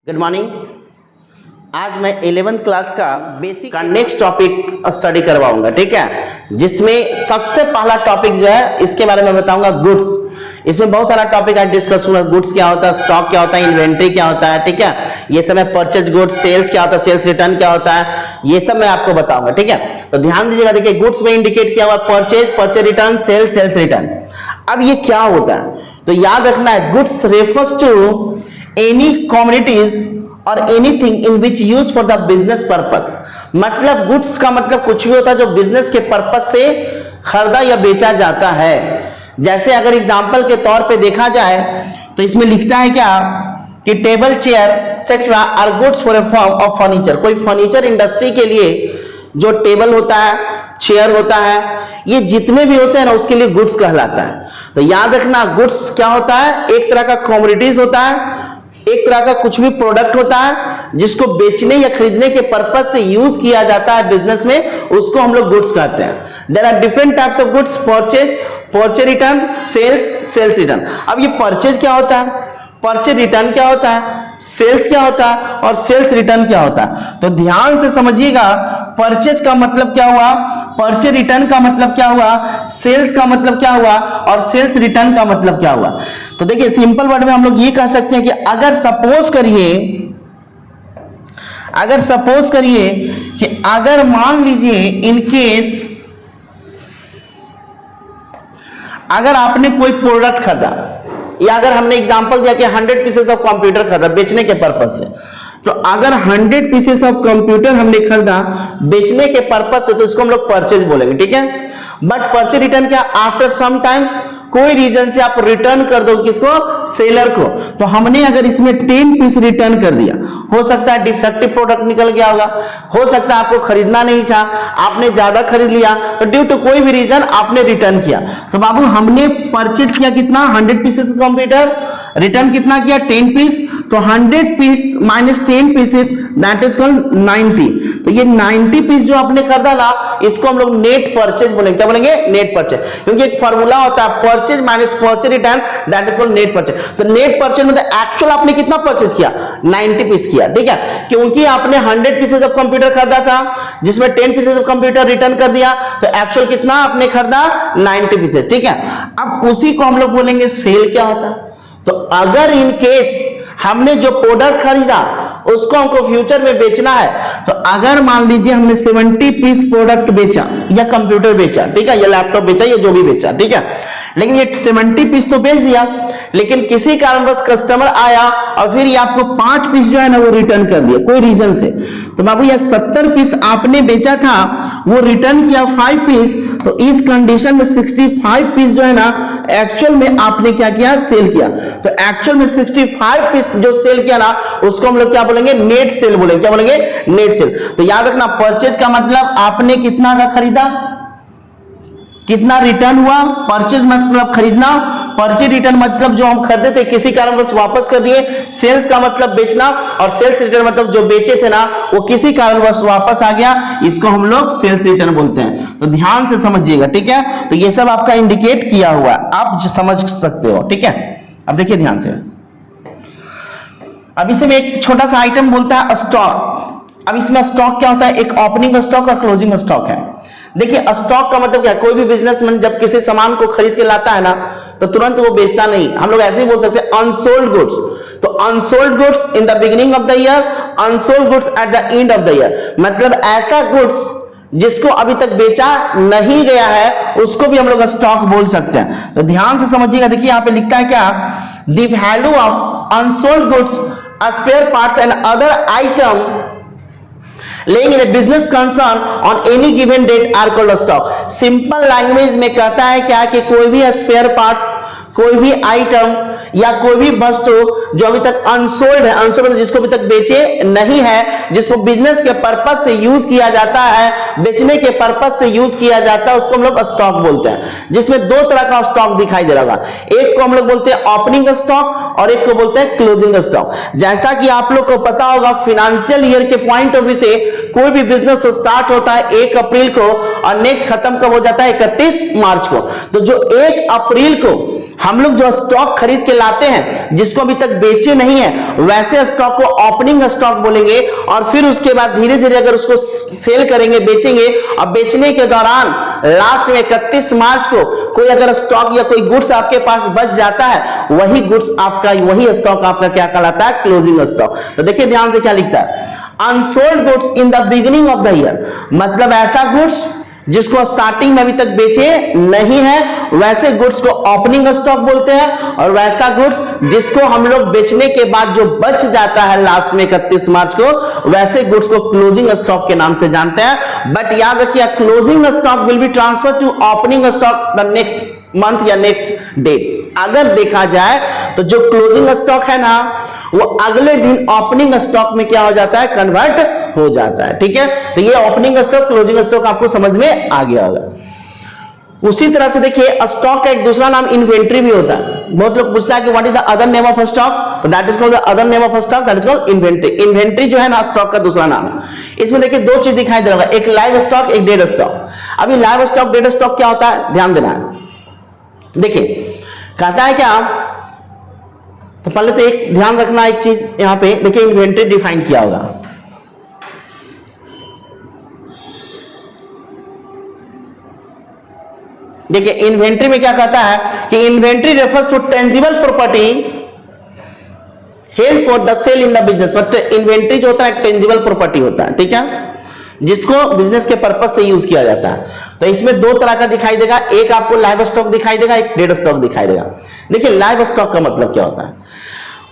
Good morning. आज मैं 11th class का बेसिक का नेक्स्ट टॉपिक स्टडी करवाऊंगा, ठीक है, जिसमें सबसे पहला टॉपिक जो है इसके बारे में बताऊंगा गुड्स। इसमें बहुत सारा टॉपिक आज डिस्कस होगा। गुड्स क्या होता है, स्टॉक क्या होता है, इन्वेंट्री क्या होता है, ठीक है, ये सब मैं परचेज गुड्स, सेल्स क्या होता है, सेल्स रिटर्न क्या होता है, ये सब मैं आपको बताऊंगा, ठीक है। तो ध्यान दीजिएगा, देखिए गुड्स में इंडिकेट किया हुआ purchase, purchase return, sales, sales return. अब ये क्या होता है तो याद रखना है, goods refers to any commodities और anything in which use for the business purpose. मतलब गुड्स का मतलब कुछ भी होता है जो बिजनेस के पर्पस से खरीदा या बेचा जाता है। जैसे अगर एग्जांपल के तौर पे देखा जाए तो इसमें लिखता है क्या कि table, chair etcetera are goods for a form of furniture. कोई फर्नीचर इंडस्ट्री के लिए जो टेबल होता है, चेयर होता है, ये जितने भी होते हैं ना उसके लिए गुड्स कहलाता है। तो याद रखना, गुड्स क्या होता है, एक तरह का कमोडिटीज होता है, एक तरह का कुछ भी प्रोडक्ट होता है जिसको बेचने या खरीदने के पर्पज से यूज किया जाता है बिजनेस में, उसको हम लोग गुड्स कहते हैं। There are different types of goods, purchase, purchase return, sales, sales return. अब ये परचेज क्या होता है, परचेज रिटर्न क्या होता है, सेल्स क्या होता है और सेल्स रिटर्न क्या होता है। तो ध्यान से समझिएगा, परचेज का मतलब क्या हुआ, परचेज रिटर्न का मतलब क्या हुआ, सेल्स का मतलब क्या हुआ और सेल्स रिटर्न का मतलब क्या हुआ। तो देखिए सिंपल वर्ड में हम लोग ये कह सकते हैं कि अगर सपोज करिए कि अगर मान लीजिए इन केस अगर आपने कोई प्रोडक्ट खरीदा, या अगर हमने एग्जांपल दिया कि 100 पीसेस ऑफ कंप्यूटर खरीदा बेचने के पर्पज से, तो अगर 100 पीसेस ऑफ कंप्यूटर हमने खरीदा बेचने के पर्पज से तो इसको हम लोग परचेज बोलेंगे, ठीक है। बट परचेज रिटर्न क्या, आफ्टर सम टाइम कोई रीजन से आप रिटर्न कर दो किसको, सेलर को। तो हमने अगर इसमें 10 पीस रिटर्न कर दिया, हो सकता है डिफेक्टिव प्रोडक्ट निकल गया होगा, हो सकता है आपको खरीदना नहीं था, आपने ज्यादा खरीद लिया, तो ड्यू टू कोई भी रीजन आपने रिटर्न किया। तो बाबू हमने परचेज किया कितना, 100 पीसेस कंप्यूटर, रिटर्न कितना किया, 10 पीस। तो 100 piece minus 10 pieces that is called 90। तो ये 90 पीस जो आपने खरीदा ना, इसको हम लोग नेट परचेज बोलेंगे। क्या बोलेंगे, नेट परचेज, क्योंकि एक फार्मूला होता है purchase minus purchase return that is called net purchase. तो नेट परचेज मतलब एक्चुअल आपने कितना परचेज किया, 90 पीस किया, ठीक है, क्योंकि आपने 100 पीसेस ऑफ कंप्यूटर खरीदा था जिसमें 10 पीसेस ऑफ कंप्यूटर रिटर्न कर दिया, तो एक्चुअल कितना आपने खरीदा, 90 पीसेस, ठीक है। अब उसी को हम लोग बोलेंगे सेल क्या होता है। तो अगर इन केस हमने जो प्रोडक्ट खरीदा उसको हमको फ्यूचर में बेचना है, तो अगर मान लीजिए हमने 70 पीस प्रोडक्ट बेचा या कंप्यूटर बेचा, ठीक है, या लैपटॉप बेचा या जो भी बेचा, ठीक है, लेकिन ये 70 पीस तो बेच दिया, लेकिन किसी कारणवश कस्टमर आया और फिर ये आपको 5 पीस जो है ना वो रिटर्न कर दिया कोई रीजन से। तो बाबू ये 70 पीस आपने बेचा था, वो रिटर्न किया 5 पीस, तो इस कंडीशन में 65 पीस जो है ना एक्चुअल में आपने क्या किया, सेल किया। तो एक्चुअल में 65 पीस जो सेल किया ना उसको हम लोग क्या बोलेंगे, नेट सेल बोलेंगे। क्या बोलेंगे, नेट सेल। तो याद रखना, परचेज का मतलब आपने कितना का खरीदा, कितना रिटर्न हुआ, परचेज मतलब खरीदना, परचेज रिटर्न मतलब जो हम खरीदे थे किसी कारणवश वापस कर दिए, सेल्स का मतलब बेचना, और सेल्स रिटर्न मतलब जो बेचे थे ना वो किसी कारणवश वापस आ गया, इसको हम लोग सेल्स रिटर्न बोलते हैं। तो ध्यान से समझिएगा, ठीक है। तो ये सब आपका इंडिकेट किया हुआ है, आप समझ सकते हो, ठीक है। अब देखिए ध्यान से, अब इसमें एक छोटा सा आइटम बोलता है स्टॉक। अब इसमें स्टॉक क्या होता है, एक ओपनिंग स्टॉक और क्लोजिंग स्टॉक है। देखिए स्टॉक का मतलब क्या है, कोई भी बिजनेसमैन जब किसी सामान को खरीद के लाता है ना तो तुरंत वो बेचता नहीं, हम लोग ऐसे ही बोल सकते हैं अनसोल्ड गुड्स। तो unsold goods in the beginning of the year, unsold goods at the end of the year, मतलब ऐसा गुड्स जिसको अभी तक बेचा नहीं गया है उसको भी हम लोग स्टॉक बोल सकते हैं। तो ध्यान से समझिएगा, देखिए यहां पे लिखता है क्या, the value of unsold goods, spare parts and other item laying in a business concern on any given date are called stock। Simple language में कहता है क्या कि कोई भी स्पेयर पार्ट्स, कोई भी आइटम या कोई भी वस्तु जो अभी तक अनसोल्ड है, अनसोल्ड जिसको अभी तक बेचे नहीं है, जिसको बिजनेस के पर्पस से यूज किया जाता है, बेचने के पर्पस से यूज किया जाता है, उसको हम लोग स्टॉक बोलते हैं। जिसमें दो तरह का स्टॉक दिखाई दे रहा होगा, एक को हम लोग बोलते हैं ओपनिंग स्टॉक और एक को बोलते हैं क्लोजिंग स्टॉक। जैसा कि आप लोग को पता होगा, फाइनेंशियल ईयर के पॉइंट ऑफ व्यू से कोई भी बिजनेस स्टार्ट होता है 1 अप्रैल को और नेक्स्ट खत्म कब हो जाता है, 31 मार्च को। तो जो 1 अप्रैल को हम लोग जो स्टॉक खरीद के लाते हैं जिसको अभी तक बेचे नहीं है, वैसे स्टॉक को ओपनिंग स्टॉक बोलेंगे। और फिर उसके बाद धीरे धीरे अगर उसको सेल करेंगे, बेचेंगे, और बेचने के दौरान लास्ट में 31 मार्च को कोई अगर स्टॉक या कोई गुड्स आपके पास बच जाता है, वही गुड्स आपका, वही स्टॉक आपका क्या कहलाता है? Closing stock. तो देखिए ध्यान से क्या लिखता है, unsold goods in the beginning of the year, मतलब ऐसा गुड्स जिसको स्टार्टिंग में अभी तक बेचे नहीं है, वैसे गुड्स को ओपनिंग स्टॉक बोलते हैं। और वैसा गुड्स जिसको हम लोग बेचने के बाद जो बच जाता है लास्ट में 31 मार्च को, वैसे गुड्स को क्लोजिंग स्टॉक के नाम से जानते हैं। बट याद रखिए, closing stock will be transfer to opening stock the next month या नेक्स्ट डेट। अगर देखा जाए तो जो क्लोजिंग स्टॉक है ना, वो अगले दिन ओपनिंग स्टॉक में क्या हो जाता है? कन्वर्ट हो जाता है। ठीक है, तो ये ओपनिंग स्टॉक, क्लोजिंग स्टॉक आपको समझ में आ गया होगा। उसी तरह से देखिए, स्टॉक का एक दूसरा नाम इन्वेंट्री भी होता है। बहुत लोग पूछता है कि what is the other name of stock, तो that is called the other name of stock, that is called inventory. Inventory जो है ना, स्टॉक का दूसरा नाम है। इसमें देखिए दो चीज दिखाई दे रहा होगा, एक लाइव स्टॉक, एक डेड स्टॉक। अभी लाइव स्टॉक, डेड स्टॉक क्या होता है, ध्यान देना है। देखिए कहता है क्या, तो पहले तो एक ध्यान रखना एक चीज यहां पे, देखिए इन्वेंट्री डिफाइन किया होगा। देखिए इन्वेंट्री में क्या कहता है कि inventory refers to tangible property held for the sale in the business. But inventory जो होता है टेंजिबल प्रॉपर्टी होता है, ठीक है, जिसको बिजनेस के पर्पस से यूज किया जाता है। तो इसमें दो तरह का दिखाई देगा, एक आपको लाइव स्टॉक दिखाई देगा, एक डेड स्टॉक दिखाई देगा। देखिए लाइव स्टॉक का मतलब क्या होता है,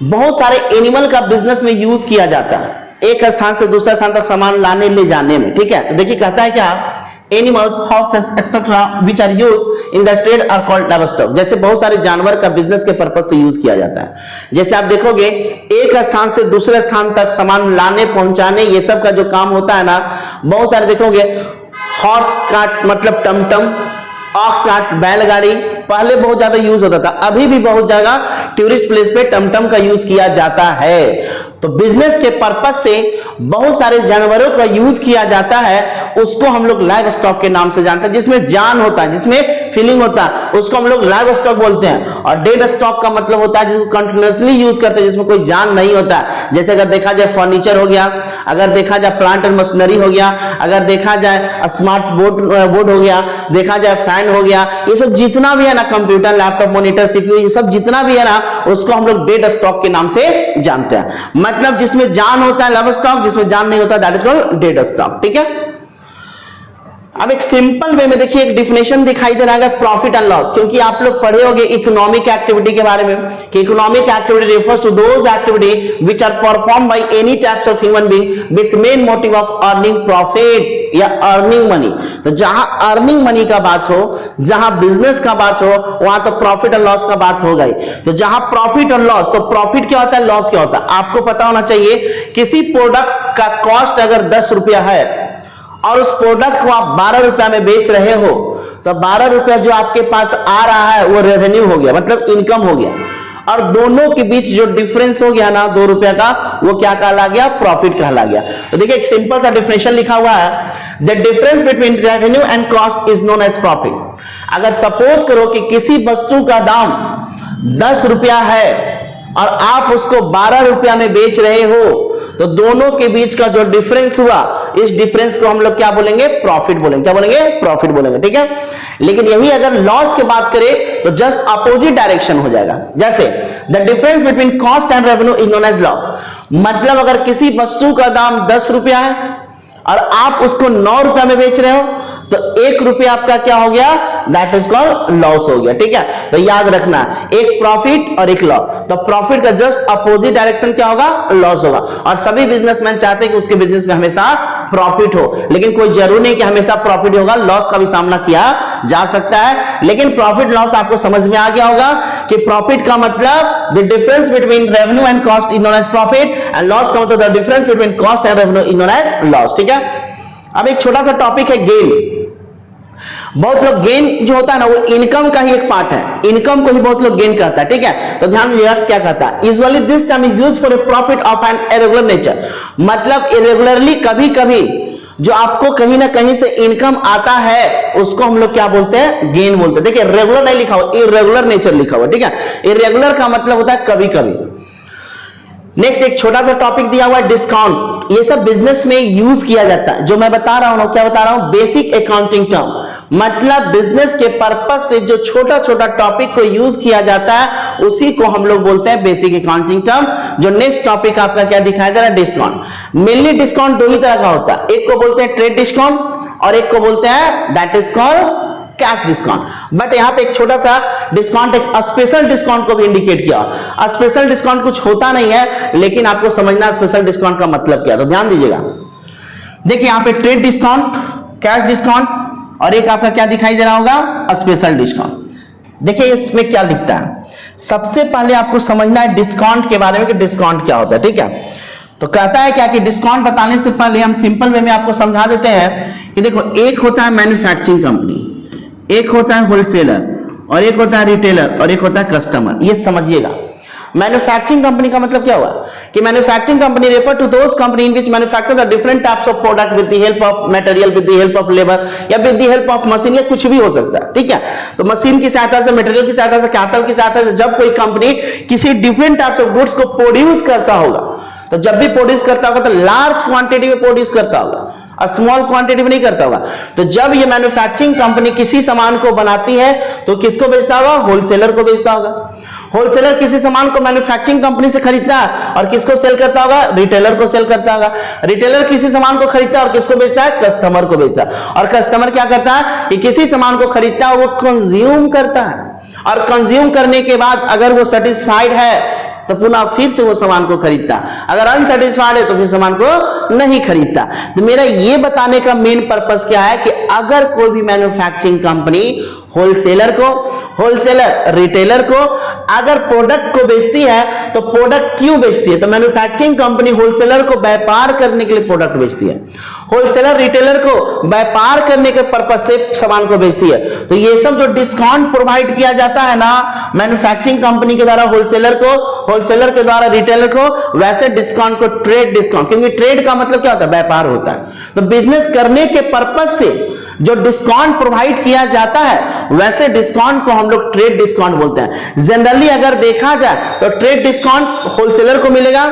बहुत सारे एनिमल का बिजनेस में यूज किया जाता है, एक स्थान से दूसरे स्थान तक सामान लाने ले जाने में। ठीक है, तो देखिए कहता है क्या, animals, horses etcetera which are use in the trade are called livestock. जैसे बहुत सारे जानवर का बिजनेस के पर्पस से यूज किया जाता है। जैसे आप देखोगे एक स्थान से दूसरे स्थान तक सामान लाने पहुंचाने, ये सब का जो काम होता है ना, बहुत सारे देखोगे, हॉर्स कार्ट मतलब टमटम, ऑक्स कार्ट बैलगाड़ी पहले बहुत ज्यादा यूज होता था, अभी भी बहुत जगह टूरिस्ट प्लेस पे टमटम का यूज किया जाता है। तो बिजनेस के पर्पस से बहुत सारे जानवरों का यूज किया जाता है, उसको हम लोग लाइव स्टॉक के नाम से जानते हैं। जिसमें जान होता है, जिसमें फीलिंग होता है, उसको हम लोग लाइव स्टॉक बोलते हैं। और डेड स्टॉक का मतलब होता है जिसको कंटिन्यूअसली यूज करते हैं, जिसमें कोई जान नहीं होता। जैसे अगर देखा जाए फर्नीचर हो गया, अगर देखा जाए प्लांट एंड मशीनरी हो गया, अगर देखा जाए स्मार्ट बोर्ड हो गया, देखा जाए फैन हो गया, ये सब जितना भी है ना, कंप्यूटर, लैपटॉप, मॉनिटर, सीपीयू, ये सब जितना भी है ना, उसको हम लोग डेड स्टॉक के नाम से जानते हैं। मतलब जिसमें जान होता है लाइव स्टॉक, जिसमें जान नहीं होता that is called dead stock. ठीक है, अब एक सिंपल वे में देखिए एक डिफिनेशन दिखाई दे रहा है प्रॉफिट एंड लॉस, क्योंकि आप लोग पढ़े होंगे इकोनॉमिक एक्टिविटी के बारे में कि economic activity refers to those activity which are perform by any types of human being with main motive of earning profit या अर्निंग मनी। तो जहां अर्निंग मनी का बात हो, जहां बिजनेस का बात हो, वहां तो प्रॉफिट और लॉस का बात हो गई। तो जहां प्रॉफिट और लॉस, तो प्रॉफिट क्या होता है, लॉस क्या होता है, आपको पता होना चाहिए। किसी प्रोडक्ट का कॉस्ट अगर 10 रुपया है और उस प्रोडक्ट को आप 12 रुपया में बेच रहे हो, तो 12 रुपया जो आपके पास आ रहा है वो रेवेन्यू हो गया, मतलब इनकम हो गया। और दोनों के बीच जो डिफरेंस हो गया ना 2 रुपया का, वो क्या कहला गया, प्रॉफिट कहला गया। तो देखिए एक सिंपल सा डिफिनेशन लिखा हुआ है, the difference between revenue and cost is known as profit. अगर सपोज करो कि किसी वस्तु का दाम 10 रुपया है और आप उसको 12 रुपया में बेच रहे हो, तो दोनों के बीच का जो डिफरेंस हुआ, इस डिफरेंस को हम लोग क्या बोलेंगे, प्रॉफिट बोलेंगे। क्या बोलेंगे, प्रॉफिट बोलेंगे। ठीक है, लेकिन यही अगर लॉस की बात करें तो जस्ट अपोजिट डायरेक्शन हो जाएगा। जैसे the difference between cost and revenue is known as loss. मतलब अगर किसी वस्तु का दाम 10 रुपया है और आप उसको 9 रुपया में बेच रहे हो, तो 1 रुपया आपका क्या हो गया, दैट इज कॉल्ड लॉस हो गया। ठीक है, तो याद रखना एक प्रॉफिट और एक लॉस। तो प्रॉफिट का जस्ट अपोजिट डायरेक्शन क्या होगा, लॉस होगा। और सभी बिजनेसमैन चाहते हैं कि उसके बिजनेस में हमेशा प्रॉफिट हो, लेकिन कोई जरूरी नहीं कि हमेशा प्रॉफिट होगा, लॉस का भी सामना किया जा सकता है। लेकिन प्रॉफिट लॉस आपको समझ में आ गया होगा कि प्रॉफिट का मतलब the difference between revenue and cost is known as profit, and loss का मतलब the difference between cost and revenue is known as loss. ठीक है, अब एक छोटा सा टॉपिक है गेन। बहुत लोग गेन जो होता है ना, वो इनकम का ही एक पार्ट है, इनकम को ही बहुत लोग गेन कहता है। ठीक है, तो ध्यान दीजिएगा क्या कहता है, usually this term is used for a profit of an irregular nature. मतलब इरेगुलरली कभी कभी जो आपको कहीं ना कहीं से इनकम आता है उसको हम लोग क्या बोलते हैं, गेन बोलते हैं। देखिए रेगुलर नहीं लिखा हुआ, इरेगुलर नेचर लिखा हुआ, ठीक है। इरेगुलर का मतलब होता है कभी कभी। नेक्स्ट एक छोटा सा टॉपिक दिया हुआ है डिस्काउंट। ये सब बिजनेस में यूज किया जाता है। जो मैं बता रहा हूं, क्या बता रहा हूं, बेसिक अकाउंटिंग टर्म, मतलब बिजनेस के पर्पस से जो छोटा छोटा टॉपिक को यूज किया जाता है उसी को हम लोग बोलते हैं बेसिक अकाउंटिंग टर्म। जो नेक्स्ट टॉपिक आपका क्या दिखाई दे रहा है, डिस्काउंट। मेनली डिस्काउंट दो ही तरह का होता है, एक को बोलते हैं ट्रेड डिस्काउंट और एक को बोलते हैं that is called cash discount. But यहां पे एक छोटा सा डिस्काउंट, एक स्पेशल डिस्काउंट को भी इंडिकेट किया। स्पेशल डिस्काउंट कुछ होता नहीं है, लेकिन आपको समझना स्पेशल डिस्काउंट का मतलब क्या है, तो ध्यान दीजिएगा। देखिए यहां पे ट्रेड डिस्काउंट, कैश डिस्काउंट और एक आपका क्या दिखाई दे रहा होगा, स्पेशल डिस्काउंट। देखिए इसमें क्या लिखता है, सबसे पहले आपको समझना है डिस्काउंट के बारे में कि डिस्काउंट क्या होता है, ठीक है। तो कहता है क्या कि डिस्काउंट बताने से पहले हम सिंपल वे में आपको समझा देते हैं कि देखो एक होता है मैन्युफैक्चरिंग कंपनी, एक होता है होलसेलर और एक होता है रिटेलर और एक होता है कस्टमर। ये समझिएगा। मैन्युफैक्चरिंग कंपनी का मतलब क्या हुआ कि manufacturing company refer to those company in which manufacture the different types of product with the help of material, with the help of labour या with the help of machine, या कुछ भी हो सकता है, ठीक है। तो मशीन की सहायता से, मटेरियल की सहायता से, कैपिटल की सहायता से जब कोई कंपनी किसी डिफरेंट टाइप्स ऑफ गुड्स को प्रोड्यूस करता होगा, तो जब भी प्रोड्यूस करता होगा तो लार्ज क्वांटिटी में प्रोड्यूस करता होगा, स्मॉल क्वांटिटी में नहीं करता होगा। तो जब ये मैन्युफैक्चरिंग कंपनी किसी सामान को बनाती है तो किसको बेचता होगा, होलसेलर को बेचता होगा। होलसेलर किसी सामान को मैन्युफैक्चरिंग कंपनी से खरीदता है और किसको सेल करता होगा, रिटेलर को सेल करता होगा। रिटेलर किसी सामान को खरीदता है और किसको बेचता है, कस्टमर को बेचता है। और कस्टमर क्या करता है कि किसी सामान को खरीदता है, वो कंज्यूम करता है और कंज्यूम करने के बाद अगर वो सेटिस्फाइड है तो पुनः फिर से वो सामान को खरीदता, अगर अनसेटिस्फाइड है तो फिर सामान को नहीं खरीदता। तो मेरा ये बताने का मेन पर्पस क्या है कि अगर कोई भी मैन्युफैक्चरिंग कंपनी होलसेलर रिटेलर को अगर प्रोडक्ट को बेचती है तो प्रोडक्ट क्यों बेचती है, तो मैन्युफैक्चरिंग कंपनी होलसेलर को व्यापार करने के लिए प्रोडक्ट बेचती है, होलसेलर रिटेलर को व्यापार करने के पर्पस से सामान को बेचती है। तो ये सब जो डिस्काउंट प्रोवाइड किया जाता है ना मैन्युफैक्चरिंग कंपनी के द्वारा होलसेलर को, होलसेलर के द्वारा रिटेलर को, वैसे डिस्काउंट को ट्रेड डिस्काउंट, क्योंकि ट्रेड का मतलब क्या होता है, व्यापार होता है। तो बिजनेस करने के पर्पस से जो डिस्काउंट प्रोवाइड किया जाता है वैसे डिस्काउंट को हम लोग ट्रेड डिस्काउंट बोलते हैं। जनरली अगर देखा जाए तो ट्रेड डिस्काउंट होलसेलर को मिलेगा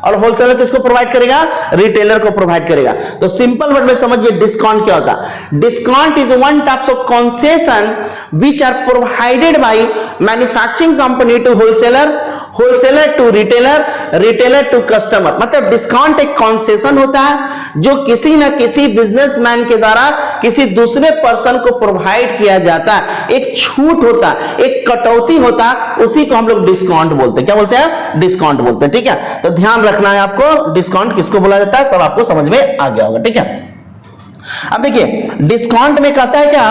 और होलसेलर किसको प्रोवाइड करेगा, रिटेलर को प्रोवाइड करेगा। तो सिंपल वर्ड में समझिए डिस्काउंट क्या होता है। Discount is one types of concession which are provided by manufacturing company to wholesaler, wholesaler to retailer, retailer to customer. मतलब डिस्काउंट एक कंसेशन होता है जो किसी ना किसी बिजनेसमैन के द्वारा किसी दूसरे पर्सन को प्रोवाइड किया जाता है। एक छूट होता है, एक कटौती होता है, उसी को हम लोग डिस्काउंट बोलते हैं। क्या बोलते हैं, डिस्काउंट बोलते हैं, ठीक है। तो ध्यान रखना है आपको, डिस्काउंट किसको बोला जाता है, सब आपको समझ में आ गया होगा, ठीक है। अब देखिए डिस्काउंट में कहता है क्या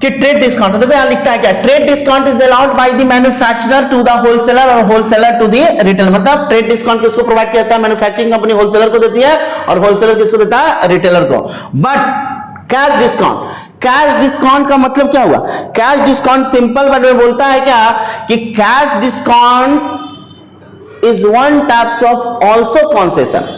कि ट्रेड डिस्काउंट, देखो यहां लिखता है क्या, trade discount is allowed by the manufacturer to the wholesaler और होलसेलर टू द रिटेलर। मतलब ट्रेड डिस्काउंट किसको प्रोवाइड किया जाता है, मैन्युफैक्चरिंग कंपनी होलसेलर को देती है और होलसेलर किसको देता है, रिटेलर को। But cash discount, cash discount का मतलब क्या हुआ, कैश डिस्काउंट सिंपल वर्ड में बोलता है क्या कि cash discount is one types of also concession.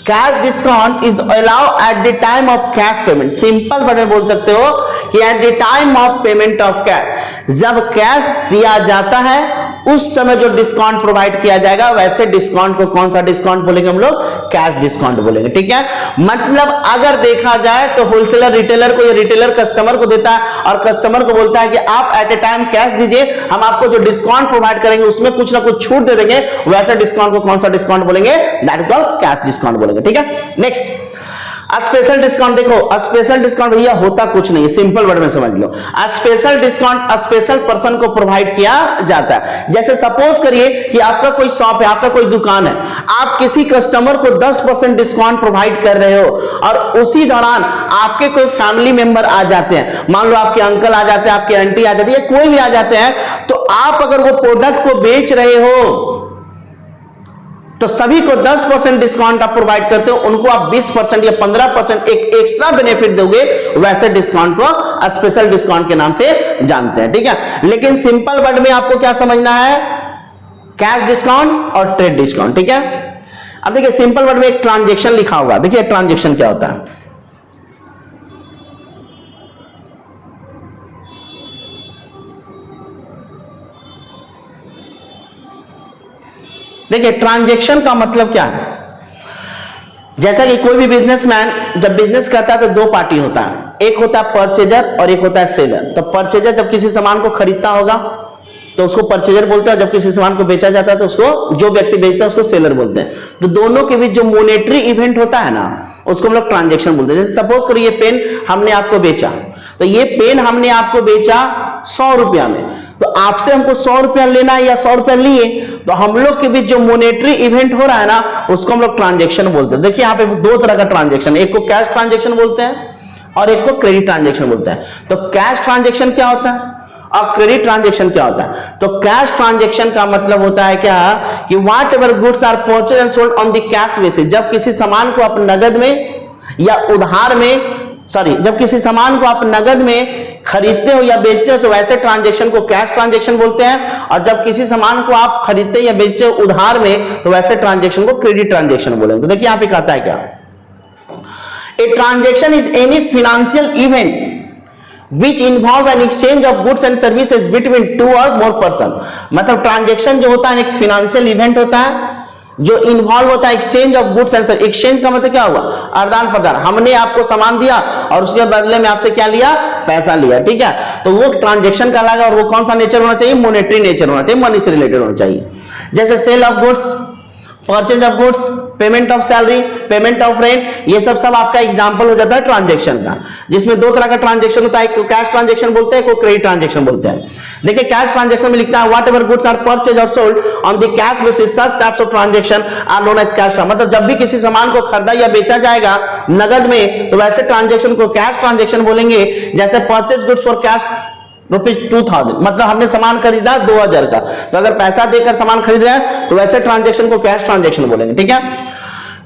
Cash discount is allowed at the time of cash payment. Simple word में बोल सकते हो कि at the time of payment of cash, जब कैश दिया जाता है उस समय जो डिस्काउंट प्रोवाइड किया जाएगा वैसे डिस्काउंट को कौन सा डिस्काउंट बोलेंगे हम लोग, कैश डिस्काउंट बोलेंगे, ठीक है। मतलब अगर देखा जाए तो होलसेलर रिटेलर को या रिटेलर कस्टमर को देता है और कस्टमर को बोलता है कि आप एट ए टाइम कैश दीजिए, हम आपको जो डिस्काउंट प्रोवाइड करेंगे उसमें कुछ ना कुछ छूट दे देंगे, वैसे डिस्काउंट को कौन सा डिस्काउंट बोलेंगे, that is called cash discount बोलेंगे, ठीक है। नेक्स्ट स्पेशल डिस्काउंट, देखो स्पेशल डिस्काउंट भैया होता कुछ नहीं, सिंपल वर्ड में समझ लो। स्पेशल डिस्काउंट स्पेशल पर्सन को प्रोवाइड किया जाता है। जैसे सपोज करिए कि आपका कोई शॉप है, आपका कोई दुकान है, आप किसी कस्टमर को 10% डिस्काउंट प्रोवाइड कर रहे हो और उसी दौरान आपके कोई फैमिली मेंबर आ जाते हैं, मान लो आपके अंकल आ जाते हैं, आपकी आंटी आ जाती है, कोई भी आ जाते हैं, तो आप अगर वो प्रोडक्ट को बेच रहे हो तो सभी को 10% डिस्काउंट आप प्रोवाइड करते हो, उनको आप 20% या 15% एक एक्स्ट्रा बेनिफिट दोगे, वैसे डिस्काउंट को स्पेशल डिस्काउंट के नाम से जानते हैं, ठीक है। लेकिन सिंपल वर्ड में आपको क्या समझना है, कैश डिस्काउंट और ट्रेड डिस्काउंट, ठीक है। अब देखिए सिंपल वर्ड में एक ट्रांजैक्शन लिखा होगा, देखिए ट्रांजैक्शन क्या होता है। देखिए ट्रांजैक्शन का मतलब क्या है, जैसा कि कोई भी बिजनेसमैन जब बिजनेस करता है तो दो पार्टी होता है, एक होता है परचेजर और एक होता है सेलर। तो परचेजर जब किसी सामान को खरीदता होगा तो उसको परचेजर बोलते हैं, जब किसी सामान को बेचा जाता है तो उसको, जो व्यक्ति बेचता है उसको सेलर बोलते हैं। तो दोनों के बीच जो मॉनेटरी इवेंट होता है ना, उसको हम लोग ट्रांजैक्शन बोलते हैं। जैसे सपोज करो ये पेन हमने आपको बेचा, तो ये पेन हमने आपको बेचा 100 रुपया में, तो आपसे हमको 100 रुपया लेना है या 100 रुपया लिए, तो हम लोग के बीच जो मॉनेटरी इवेंट हो रहा है ना, उसको हम लोग ट्रांजैक्शन बोलते हैं। देखिए यहाँ पे दो तरह का ट्रांजैक्शन, एक को कैश ट्रांजैक्शन बोलते हैं और एक को क्रेडिट ट्रांजैक्शन बोलते हैं। तो कैश ट्रांजैक्शन क्या होता है और क्रेडिट ट्रांजैक्शन क्या होता है? तो कैश ट्रांजैक्शन का मतलब होता है क्या कि whatever goods are purchase and sold on the cash basis, जब किसी सामान को आप नगद में या उधार में, जब किसी सामान को आप नगद में खरीदते हो या बेचते हो तो वैसे ट्रांजैक्शन को कैश ट्रांजैक्शन बोलते हैं, और जब किसी सामान को आप खरीदते या बेचते हो उधार में तो वैसे ट्रांजैक्शन को क्रेडिट ट्रांजैक्शन बोलेंगे। तो देखिए यहां पे कहता है क्या, a transaction is any financial event which involve an exchange of goods and services between two or more person। मतलब ट्रांजैक्शन जो होता है एक फाइनेंशियल इवेंट होता है जो इन्वॉल्व होता है exchange of goods and service. Exchange का मतलब क्या हुआ? आदान प्रदान, हमने आपको सामान दिया और उसके बदले में आपसे क्या लिया? पैसा लिया, ठीक है। तो वो ट्रांजैक्शन का लगा, और वो कौन सा नेचर होना चाहिए? मॉनेटरी नेचर होना चाहिए, मनी से रिलेटेड होना चाहिए। जैसे sale of goods, purchase of goods, payment of salary, payment of rent, ये सब आपका एग्जांपल हो जाता है ट्रांजैक्शन का, जिसमें दो तरह का ट्रांजैक्शन होता है, एक को कैश ट्रांजैक्शन बोलते हैं, एक को क्रेडिट ट्रांजैक्शन बोलते हैं। देखिए कैश ट्रांजैक्शन में लिखता है whatever goods are purchase और sold on the cash basis such types of transaction are known as cash. मतलब जब भी किसी सामान को खरीदा या बेचा जाएगा नगद में तो वैसे ट्रांजैक्शन को कैश ट्रांजैक्शन बोलेंगे। जैसे परचेज गुड्स फॉर कैश ₹2000, मतलब हमने सामान खरीदा 2000 का, तो अगर पैसा देकर सामान खरीद रहे हैं तो वैसे ट्रांजैक्शन को कैश ट्रांजैक्शन बोलेंगे, ठीक है।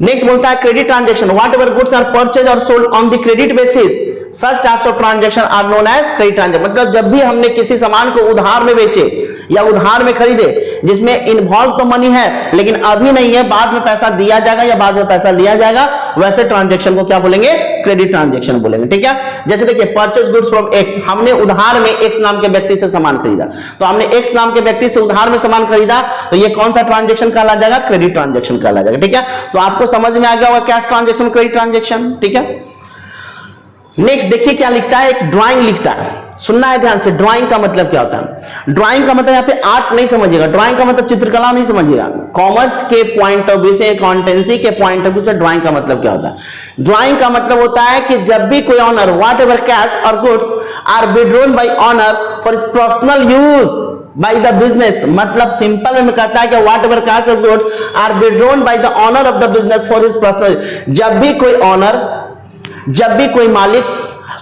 नेक्स्ट बोलता है credit transaction, whatever goods are purchase और sold on the credit basis such types of transaction are known as credit transaction. मतलब जब भी हमने किसी सामान को उधार में बेचे या उधार में खरीदे जिसमें इन्वॉल्व तो मनी है लेकिन अभी नहीं है, बाद में पैसा दिया जाएगा या बाद में पैसा लिया जाएगा, वैसे ट्रांजैक्शन को क्या बोलेंगे? क्रेडिट ट्रांजैक्शन बोलेंगे, ठीक है। जैसे देखिए परचेज गुड्स फ्रॉम एक्स, हमने उधार में एक्स नाम के व्यक्ति से सामान खरीदा, तो हमने एक्स नाम के व्यक्ति से उधार में सामान खरीदा, तो ये कौन सा ट्रांजैक्शन कहला जाएगा? क्रेडिट ट्रांजैक्शन कहला जाएगा, ठीक है। तो आपको समझ में आ गया होगा कैश ट्रांजैक्शन, क्रेडिट ट्रांजैक्शन, ठीक है। नेक्स्ट देखिए क्या लिखता है, एक ड्राइंग लिखता है, सुनना है ध्यान से। ड्राइंग का मतलब क्या होता है? ड्राइंग का मतलब यहाँ पे आर्ट नहीं समझिएगा, ड्राइंग का मतलब चित्रकला नहीं समझिएगा। कॉमर्स के पॉइंट ऑफ व्यू से, अकाउंटेंसी के पॉइंट ऑफ व्यू से ड्राइंग का मतलब क्या होता है? ड्राइंग का मतलब होता है कि जब भी कोई ऑनर व्हाट एवर कैश और goods are withdrawn by owner for his personal use by the business, मतलब सिंपल में कहता है कि व्हाट एवर कैश और goods are withdrawn by the owner of the business for his personal, जब भी कोई ऑनर, जब भी कोई मालिक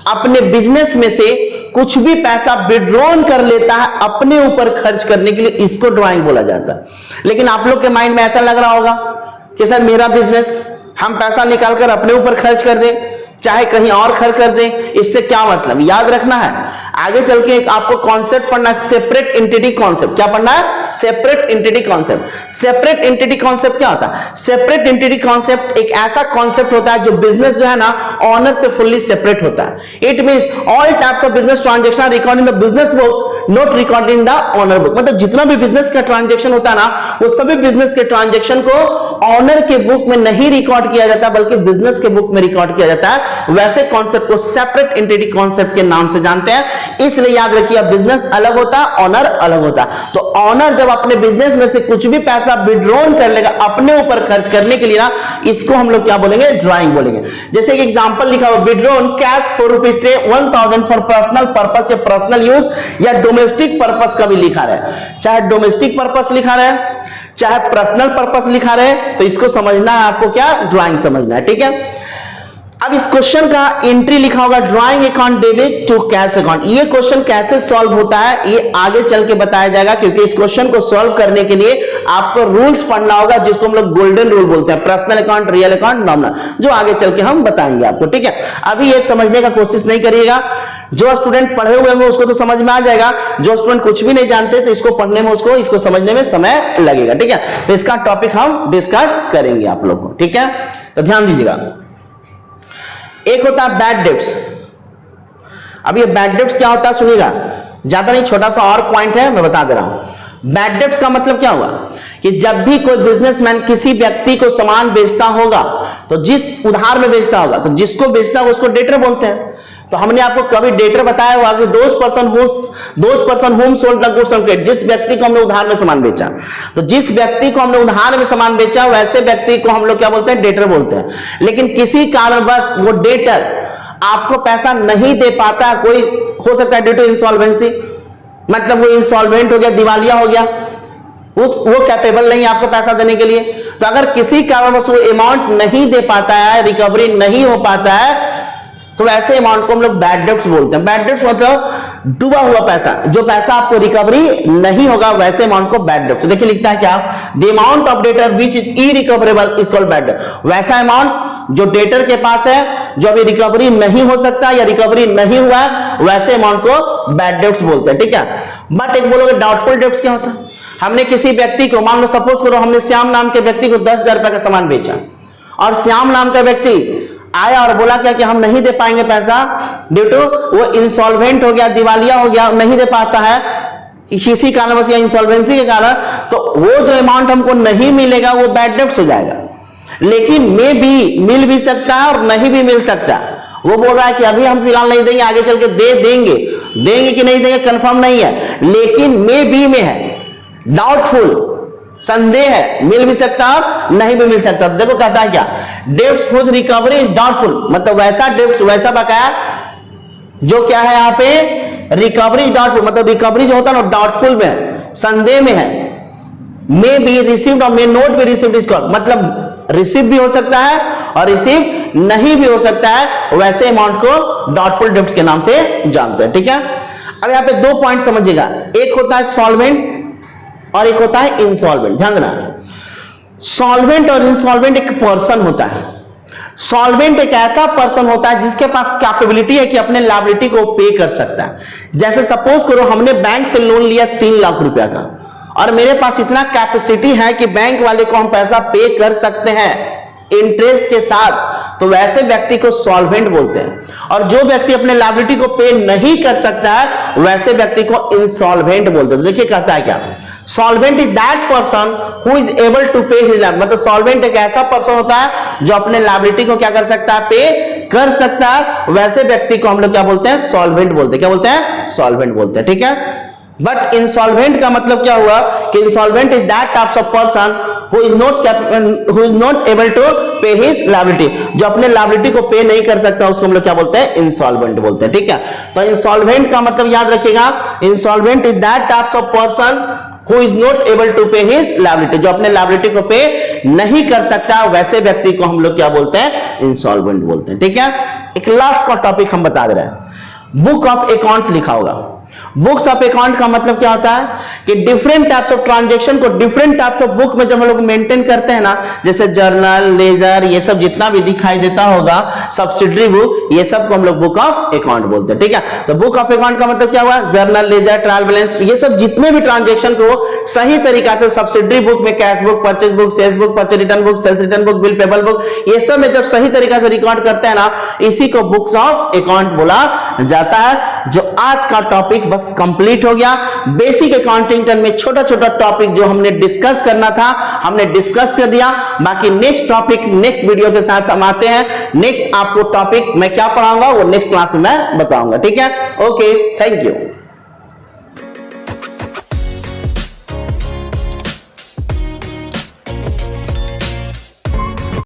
अपने बिजनेस में से कुछ भी पैसा विड्रॉन कर लेता है अपने ऊपर खर्च करने के लिए, इसको ड्राइंग बोला जाता है। लेकिन आप लोग के माइंड में ऐसा लग रहा होगा कि सर मेरा बिजनेस, हम पैसा निकालकर अपने ऊपर खर्च कर दें चाहे कहीं और खर्च कर दें, इससे क्या मतलब? याद रखना है आगे चल के आपको कॉन्सेप्ट पढ़ना है, सेपरेट एंटिटी कॉन्सेप्ट। क्या पढ़ना है? Separate entity concept. Separate entity concept क्या होता है? सेपरेट एंटिटी कॉन्सेप्ट एक ऐसा कॉन्सेप्ट होता है जो बिजनेस जो है ना ऑनर से फुल्ली सेपरेट होता है। It means all types of business transaction record in the business book not record in the owner book. मतलब जितना भी बिजनेस का ट्रांजैक्शन होता है ना, वो सभी बिजनेस के ट्रांजैक्शन को ऑनर के बुक में नहीं रिकॉर्ड किया जाता बल्कि बिजनेस के बुक में रिकॉर्ड किया जाता है। वैसे कॉन्सेप्ट को सेपरेट एंटिटी कॉन्सेप्ट के नाम से जानते हैं। इसलिए याद रखिए बिजनेस अलग होता है, ऑनर अलग होता है। तो ऑनर जब अपने बिजनेस में से कुछ भी पैसा विड्रॉन कर लेगा अपने ऊपर खर्च करने के लिए ना, इसको हम लोग क्या बोलेंगे? ड्राइंग बोलेंगे। जैसे एक एग्जांपल लिखा हुआ, withdrawn cash for ₹1000 for personal purpose या पर्सनल यूज या डोमेस्टिक पर्पस का भी लिखा रहे, चाहे डोमेस्टिक पर्पस लिखा रहे चाहे पर्सनल पर्पस लिखा रहे, तो इसको समझना है आपको क्या? ड्राइंग समझना है, ठीक है। अब इस क्वेश्चन का एंट्री लिखा होगा drawing account debit to cash account. ये क्वेश्चन कैसे सॉल्व होता है ये आगे चल के बताया जाएगा, क्योंकि इस क्वेश्चन को सॉल्व करने के लिए आपको रूल्स पढ़ना होगा, जिसको हम लोग गोल्डन रूल बोलते हैं, personal account, real account, nominal, जो आगे चल के हम बताएंगे आपको, ठीक है। अभी ये समझने का कोशिश नहीं करिएगा, जो स्टूडेंट पढ़े हुए होंगे उसको तो समझ में आ जाएगा, जो स्टूडेंट कुछ भी नहीं जानते तो इसको पढ़ने में इसको समझने में समय लगेगा, ठीक है। तो इसका टॉपिक हम डिस्कस करेंगे आप लोग को, ठीक है। तो ध्यान दीजिएगा, एक होता है बैड डेब्ट्स। अब ये बैड डेब्ट्स क्या होता है सुनिएगा, ज्यादा नहीं, छोटा सा और पॉइंट है मैं बता दे रहा हूं। बैड डेब्ट्स का मतलब क्या हुआ कि जब भी कोई बिजनेसमैन किसी व्यक्ति को सामान बेचता होगा तो जिस उधार में बेचता होगा तो जिसको बेचता होगा उसको डेटर बोलते हैं। तो हमने आपको कभी डेटर बताया हुआ कि those person home sold the goods on credit, जिस व्यक्ति को हमने उधार में सामान बेचा, तो जिस व्यक्ति को हमने उधार में सामान बेचा वैसे व्यक्ति को हम लोग क्या बोलते हैं, डेटर बोलते हैं। लेकिन किसी कारणवश वो डेटर आपको पैसा नहीं दे पाता, कोई हो सकता है ड्यू टू इंसॉल्वेंसी, मतलब वो इंसॉल्वेंट हो गया, दिवालिया हो गया, वो कैपेबल नहीं है आपको पैसा देने के लिए। तो अगर किसी कारणवश वो अमाउंट नहीं दे पाता है, रिकवरी नहीं हो पाता है, तो ऐसे अमाउंट को हम लोग बैड डेब्ट्स बोलते हैं। बैड डेब्ट्स मतलब डूबा हुआ पैसा, जो पैसा आपको रिकवरी नहीं होगा वैसे अमाउंट को बैड डेब्ट। तो देखिए लिखता है क्या, the amount of debtor which is irrecoverable is called bad डेब्ट। वैसा अमाउंट जो डेटर के पास है, जो अभी रिकवरी नहीं हो सकता या रिकवरी नहीं हुआ है, वैसे अमाउंट को बैड डेब्ट्स बोलते हैं, ठीक है। बट एक बोलोगे डाउटफुल डेब्ट्स क्या होता है, हमने किसी व्यक्ति को, मान लो सपोज करो हमने श्याम नाम के व्यक्ति को 10,000 रुपए का सामान बेचा और श्याम नाम का व्यक्ति आया और बोला क्या कि हम नहीं दे पाएंगे पैसा, ड्यू टू वो इंसॉल्वेंट हो गया, दिवालिया हो गया, नहीं दे पाता है किसी कारणवश या इंसॉल्वेंसी के कारण, तो वो जो अमाउंट हमको नहीं मिलेगा वो बैड डेब्ट्स हो जाएगा। लेकिन मे भी मिल भी सकता है और नहीं भी मिल सकता। वो बोल रहा है कि अभी हम फिलहाल नहीं देंगे, आगे चल के देंगे कि नहीं देंगे कंफर्म नहीं है, लेकिन मे बी में है, डाउटफुल, संदेह है, मिल भी सकता और नहीं भी मिल सकता। देखो कहता है क्या, debts whose recovery is doubtful, मतलब वैसा डेब्ट्स, वैसा बकाया जो क्या है यहाँ पे रिकवरी डाउटफुल, मतलब रिकवरी जो होता है ना डाउटफुल में, संदेह में है। मे बी रिसीव्ड और may not be received is called, मतलब रिसीव भी हो सकता है और रिसीव नहीं भी हो सकता है, वैसे अमाउंट को डाउटफुल डेब्ट्स के नाम से जानते हैं, ठीक है। अब यहाँ पे दो पॉइंट समझिएगा, एक होता है सॉल्वेंट और एक होता है इंसॉल्वेंट। ध्यान देना, सॉल्वेंट और इंसॉल्वेंट एक पर्सन होता है। सॉल्वेंट एक ऐसा पर्सन होता है जिसके पास कैपेबिलिटी है कि अपने लायबिलिटी को पे कर सकता है। जैसे सपोज करो हमने बैंक से लोन लिया 3 लाख रुपया का और मेरे पास इतना कैपेसिटी है कि बैंक वाले को हम पैसा पे कर सकते हैं इंटरेस्ट के साथ, तो वैसे व्यक्ति को सॉल्वेंट बोलते हैं। और जो व्यक्ति अपने लायबिलिटी को पे नहीं कर सकता है वैसे व्यक्ति को इंसॉल्वेंट बोलते हैं। देखिए कहता है क्या, solvent is that person who is able to pay his liability, मतलब सॉल्वेंट एक ऐसा पर्सन होता है जो अपने लायबिलिटी को क्या कर सकता है, पे कर सकता है, वैसे व्यक्ति को हम लोग क्या बोलते हैं, सॉल्वेंट बोलते हैं। क्या बोलते हैं, सॉल्वेंट बोलते हैं, ठीक है। बट इंसॉल्वेंट का मतलब क्या हुआ कि insolvent is that types of person who is not able to pay his liability, जो अपने लायबिलिटी को पे नहीं कर सकता उसको हम लोग क्या बोलते हैं, इंसॉल्वेंट बोलते हैं, ठीक है। तो इंसॉल्वेंट का मतलब याद रखिएगा, insolvent is that types of person who is not able to pay his liability, जो अपने लायबिलिटी को पे नहीं कर सकता वैसे व्यक्ति को हम लोग क्या बोलते हैं, इंसॉल्वेंट बोलते हैं, ठीक है। एक लास्ट का टॉपिक हम बता दे रहे हैं, बुक ऑफ अकाउंट्स लिखा होगा। बुक्स ऑफ अकाउंट का मतलब क्या होता है कि डिफरेंट टाइप्स ऑफ ट्रांजैक्शन को डिफरेंट टाइप्स ऑफ बुक में जब हम लोग मेंटेन करते हैं ना, जैसे जर्नल, लेजर, ये सब जितना भी दिखाई देता होगा, सब्सिडरी बुक, ये सब को हम लोग बुक ऑफ अकाउंट बोलते हैं, ठीक है। तो बुक ऑफ अकाउंट का मतलब क्या हुआ, जर्नल, लेजर, ट्रायल बैलेंस, ये सब जितने भी ट्रांजैक्शन को सही तरीका से सब्सिडरी बुक में cash book, purchase book, sales book, purchase return book, sales return book, bill payable book, ये सब में जब सही तरीका से रिकॉर्ड करते हैं ना, इसी को बुक्स ऑफ अकाउंट बोला जाता है। जो आज का टॉपिक बस कंप्लीट हो गया। बेसिक अकाउंटिंग टर्म में छोटा छोटा टॉपिक जो हमने डिस्कस करना था हमने डिस्कस कर दिया। बाकी नेक्स्ट टॉपिक नेक्स्ट वीडियो के साथ हम आते हैं। नेक्स्ट आपको टॉपिक मैं क्या पढ़ाऊंगा वो नेक्स्ट क्लास में मैं बताऊंगा, ठीक है। Okay, thank you.